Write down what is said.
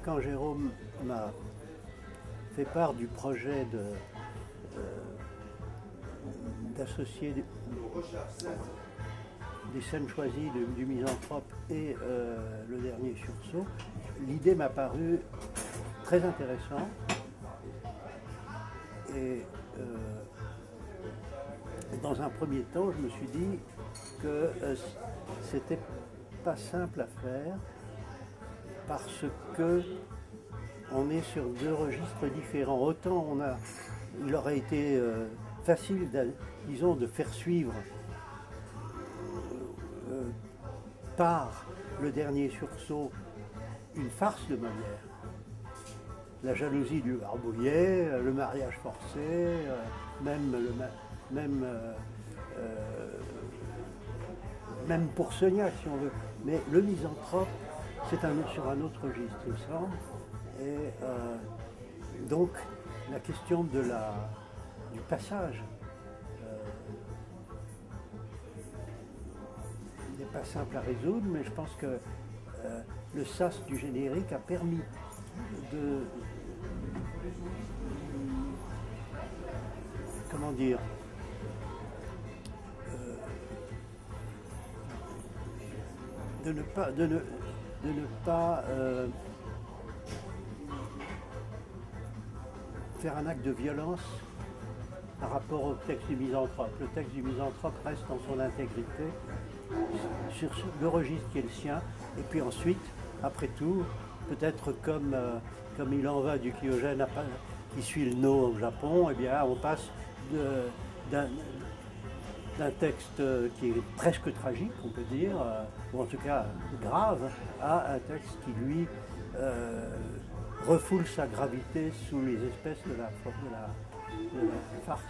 quand Jérôme m'a fait part du projet d'associer des scènes choisies du Misanthrope et le dernier sursaut, l'idée m'a paru très intéressante. Et dans un premier temps, je me suis dit que c'était pas simple à faire parce que on est sur deux registres différents. Autant il aurait été facile, disons, de faire suivre par le dernier sursaut une farce de Molière. La jalousie du Barbouillet, le mariage forcé, même pour Sonia, si on veut. Mais le Misanthrope, c'est sur un autre registre, il me semble. Et donc, la question du passage n'est pas simple à résoudre, mais je pense que le sas du générique a permis de... Comment dire, de ne pas faire un acte de violence par rapport au texte du Misanthrope. Le texte du Misanthrope reste dans son intégrité sur le registre qui est le sien, et puis ensuite, après tout, peut-être comme il en va du Kyojin qui suit le No au Japon, eh bien on passe d'un texte qui est presque tragique, on peut dire, ou en tout cas grave, à un texte qui, lui, refoule sa gravité sous les espèces de la farce.